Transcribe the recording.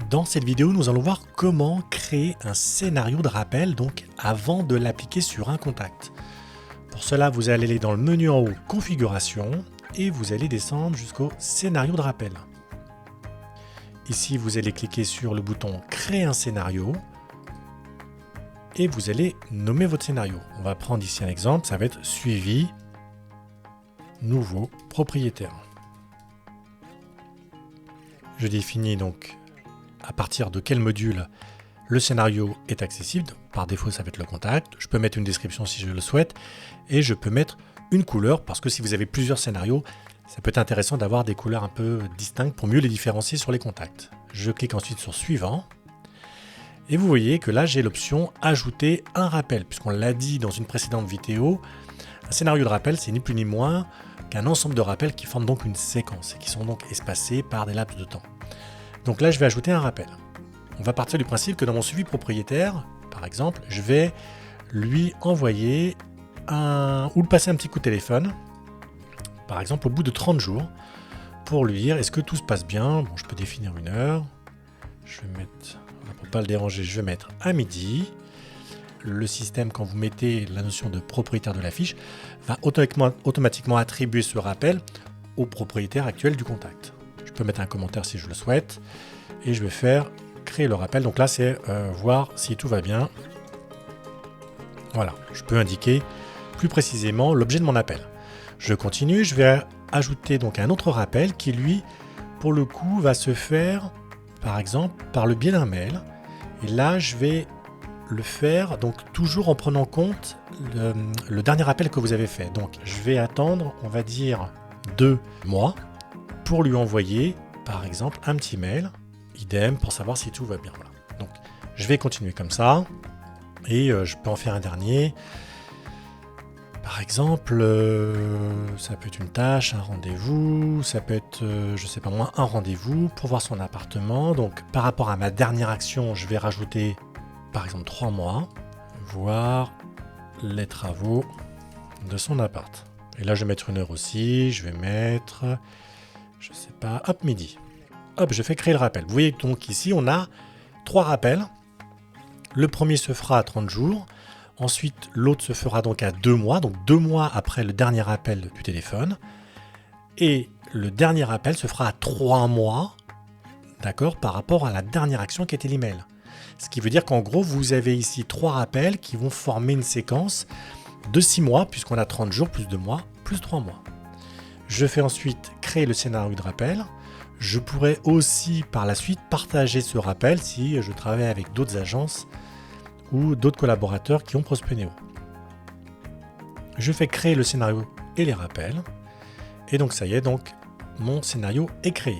Dans cette vidéo, nous allons voir comment créer un scénario de rappel donc avant de l'appliquer sur un contact. Pour cela, vous allez aller dans le menu en haut Configuration et vous allez descendre jusqu'au scénario de rappel. Ici, vous allez cliquer sur le bouton Créer un scénario et vous allez nommer votre scénario. On va prendre ici un exemple, ça va être suivi nouveau propriétaire. Je définis donc à partir de quel module le scénario est accessible. Par défaut, ça va être le contact. Je peux mettre une description si je le souhaite et je peux mettre une couleur parce que si vous avez plusieurs scénarios, ça peut être intéressant d'avoir des couleurs un peu distinctes pour mieux les différencier sur les contacts. Je clique ensuite sur Suivant et vous voyez que là, j'ai l'option Ajouter un rappel puisqu'on l'a dit dans une précédente vidéo. Un scénario de rappel, c'est ni plus ni moins qu'un ensemble de rappels qui forment donc une séquence et qui sont donc espacés par des laps de temps. Donc là, je vais ajouter un rappel. On va partir du principe que dans mon suivi propriétaire, par exemple, je vais lui envoyer ou le passer un petit coup de téléphone, par exemple au bout de 30 jours, pour lui dire est-ce que tout se passe bien. Bon, je peux définir une heure. Je vais mettre, pour ne pas le déranger, je vais mettre à midi. Le système, quand vous mettez la notion de propriétaire de la fiche, va automatiquement attribuer ce rappel au propriétaire actuel du contact. Je peux mettre un commentaire si je le souhaite et je vais faire créer le rappel. Donc là, c'est voir si tout va bien. Voilà, je peux indiquer plus précisément l'objet de mon appel. Je continue, je vais ajouter donc un autre rappel qui, lui, pour le coup, va se faire, par exemple, par le biais d'un mail. Et là, je vais le faire donc toujours en prenant compte le dernier appel que vous avez fait. Donc, je vais attendre, on va dire, 2 mois pour lui envoyer, par exemple, un petit mail, idem, pour savoir si tout va bien. Voilà. Donc, je vais continuer comme ça, et je peux en faire un dernier. Par exemple, ça peut être une tâche, un rendez-vous, ça peut être, je sais pas moi, un rendez-vous pour voir son appartement. Donc, par rapport à ma dernière action, je vais rajouter, par exemple, 3 mois, voir les travaux de son appart. Et là, je vais mettre une heure aussi, je vais mettre... je sais pas, hop, midi. Hop, je fais créer le rappel. Vous voyez donc ici, on a 3 rappels. Le premier se fera à 30 jours. Ensuite, l'autre se fera donc à 2 mois. Donc 2 mois après le dernier appel du téléphone. Et le dernier appel se fera à 3 mois, d'accord, par rapport à la dernière action qui était l'email. Ce qui veut dire qu'en gros, vous avez ici 3 rappels qui vont former une séquence de 6 mois, puisqu'on a 30 jours plus 2 mois, plus 3 mois. Je fais ensuite créer le scénario de rappel. Je pourrais aussi par la suite partager ce rappel si je travaille avec d'autres agences ou d'autres collaborateurs qui ont Prospeneo. Je fais créer le scénario et les rappels. Et donc ça y est, donc mon scénario est créé.